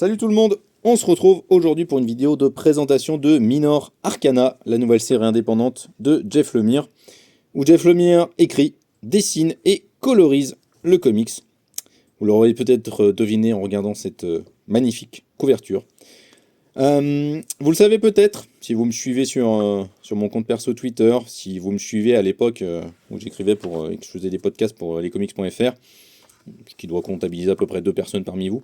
Salut tout le monde, on se retrouve aujourd'hui pour une vidéo de présentation de Minor Arcana, la nouvelle série indépendante de Jeff Lemire, où Jeff Lemire écrit, dessine et colorise le comics. Vous l'aurez peut-être deviné en regardant cette magnifique couverture. Vous le savez peut-être, si vous me suivez sur mon compte perso Twitter, si vous me suivez à l'époque où j'écrivais et que je faisais des podcasts pour lescomics.fr, ce qui doit comptabiliser à peu près 2 personnes parmi vous.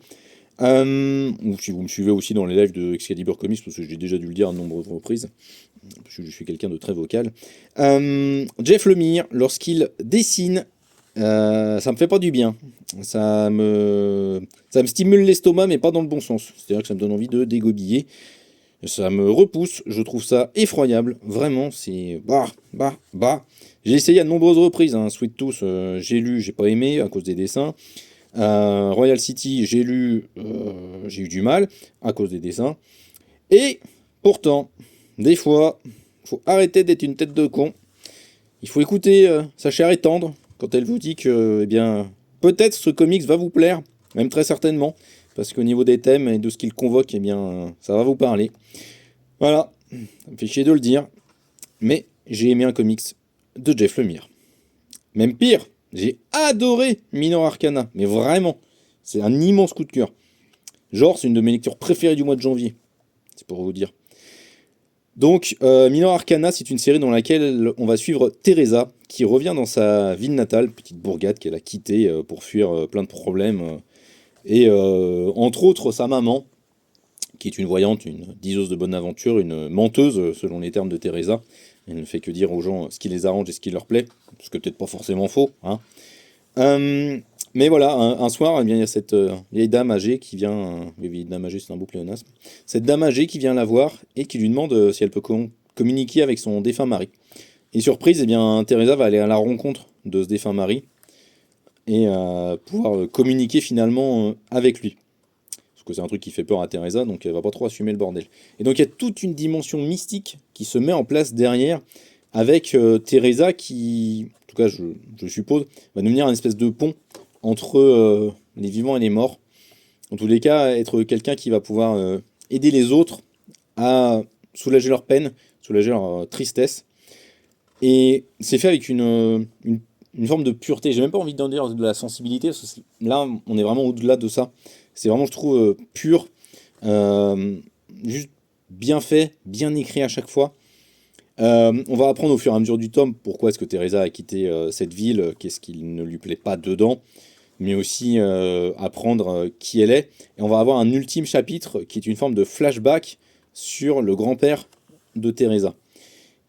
Ou si vous me suivez aussi dans les lives de Excalibur Comics, parce que j'ai déjà dû le dire à de nombreuses reprises, parce que je suis quelqu'un de très vocal. Jeff Lemire, lorsqu'il dessine, ça me fait pas du bien. Ça me stimule l'estomac, mais pas dans le bon sens. C'est-à-dire que ça me donne envie de dégobiller. Ça me repousse, je trouve ça effroyable. Vraiment, c'est... J'ai essayé à de nombreuses reprises, hein. Sweet Tooth, j'ai lu, j'ai pas aimé à cause des dessins. Royal City, j'ai lu, j'ai eu du mal à cause des dessins. Et pourtant, des fois, faut arrêter d'être une tête de con. Il faut écouter sa chère et tendre quand elle vous dit que, eh bien, peut-être ce comics va vous plaire, même très certainement, parce qu'au niveau des thèmes et de ce qu'il convoque, eh bien, ça va vous parler. Voilà, ça me fait chier de le dire, mais j'ai aimé un comics de Jeff Lemire. Même pire, j'ai adoré Minor Arcana, mais vraiment, c'est un immense coup de cœur. Genre, c'est une de mes lectures préférées du mois de janvier, c'est pour vous dire. Donc, Minor Arcana, c'est une série dans laquelle on va suivre Teresa, qui revient dans sa ville natale, petite bourgade qu'elle a quittée pour fuir plein de problèmes, et entre autres sa maman, qui est une voyante, une diseuse de bonne aventure, une menteuse selon les termes de Teresa. Elle ne fait que dire aux gens ce qui les arrange et ce qui leur plaît, ce que peut-être pas forcément faux, hein. Mais voilà, un soir, eh bien, il y a cette vieille dame âgée qui vient... vieille dame âgée, c'est un beau pléonasme. Cette dame âgée qui vient la voir et qui lui demande si elle peut communiquer avec son défunt mari. Et surprise, eh bien, Teresa va aller à la rencontre de ce défunt mari et pouvoir communiquer finalement avec lui. Parce que c'est un truc qui fait peur à Teresa, donc elle va pas trop assumer le bordel. Et donc il y a toute une dimension mystique qui se met en place derrière, avec Teresa qui, en tout cas je suppose, va devenir une espèce de pont entre les vivants et les morts. En tous les cas, être quelqu'un qui va pouvoir aider les autres à soulager leur peine, soulager leur tristesse. Et c'est fait avec une forme de pureté. J'ai même pas envie d'en dire de la sensibilité, parce que là, on est vraiment au-delà de ça. C'est vraiment, je trouve, pur, euh, juste bien fait, bien écrit à chaque fois. On va apprendre au fur et à mesure du tome pourquoi est-ce que Teresa a quitté cette ville, qu'est-ce qui ne lui plaît pas dedans, mais aussi apprendre qui elle est. Et on va avoir un ultime chapitre qui est une forme de flashback sur le grand-père de Teresa.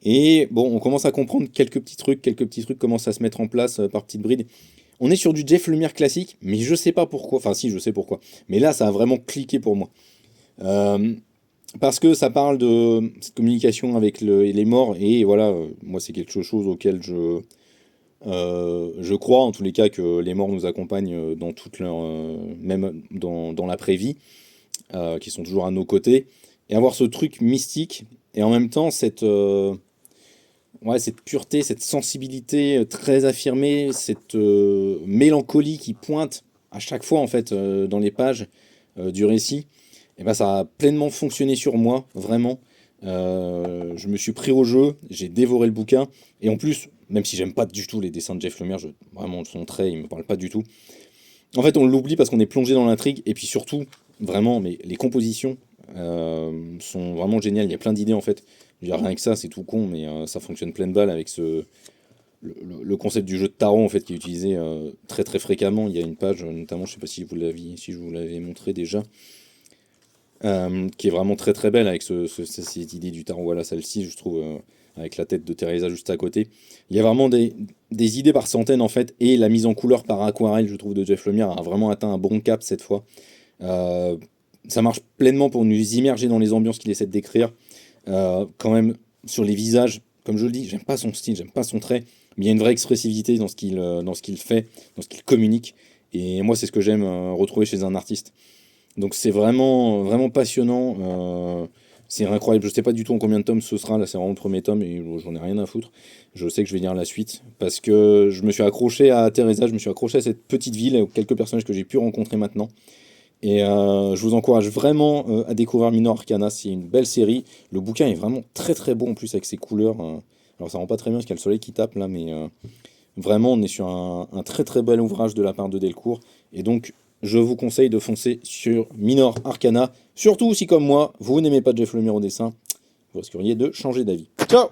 Et bon, on commence à comprendre quelques petits trucs commencent à se mettre en place par petites brides. On est sur du Jeff Lemire classique, mais je sais pas pourquoi. Enfin, si, je sais pourquoi. Mais là, ça a vraiment cliqué pour moi. Euh, Parce que ça parle de cette communication avec les morts, et voilà, moi, c'est quelque chose auquel je crois, en tous les cas, que les morts nous accompagnent dans toute leur. Même dans l'après-vie, qui sont toujours à nos côtés. Et avoir ce truc mystique, et en même temps, cette pureté, cette sensibilité très affirmée, cette mélancolie qui pointe à chaque fois en fait dans les pages du récit, et ben ça a pleinement fonctionné sur moi, vraiment. Je me suis pris au jeu, j'ai dévoré le bouquin, et en plus, même si j'aime pas du tout les dessins de Jeff Lemire, vraiment son trait, il me parle pas du tout. En fait, on l'oublie parce qu'on est plongé dans l'intrigue, et puis surtout, vraiment, mais les compositions sont vraiment géniales. Il y a plein d'idées en fait. Je veux dire, rien que ça, c'est tout con, mais ça fonctionne pleine balle avec le concept du jeu de tarot en fait qui est utilisé très très fréquemment. Il y a une page, notamment, je sais pas si je vous l'avais montré déjà, qui est vraiment très très belle avec cette idée du tarot. Voilà, celle-ci, je trouve, avec la tête de Teresa juste à côté. Il y a vraiment des idées par centaines en fait, et la mise en couleur par aquarelle, je trouve, de Jeff Lemire a vraiment atteint un bon cap cette fois. Euh, Ça marche pleinement pour nous immerger dans les ambiances qu'il essaie de décrire. Quand même, sur les visages, comme je le dis, j'aime pas son style, j'aime pas son trait, mais il y a une vraie expressivité dans ce qu'il fait, dans ce qu'il communique. Et moi, c'est ce que j'aime retrouver chez un artiste. Donc c'est vraiment, vraiment passionnant. C'est incroyable. Je sais pas du tout en combien de tomes ce sera. Là, c'est vraiment le premier tome et j'en ai rien à foutre. Je sais que je vais lire la suite parce que je me suis accroché à Teresa, je me suis accroché à cette petite ville, aux quelques personnages que j'ai pu rencontrer maintenant. Et je vous encourage vraiment à découvrir Minor Arcana, c'est une belle série. Le bouquin est vraiment très très beau en plus avec ses couleurs. Alors ça rend pas très bien parce qu'il y a le soleil qui tape là, mais vraiment on est sur un très très bel ouvrage de la part de Delcourt. Et donc je vous conseille de foncer sur Minor Arcana, surtout si comme moi, vous n'aimez pas Jeff Lemire au dessin, vous risqueriez de changer d'avis. Ciao!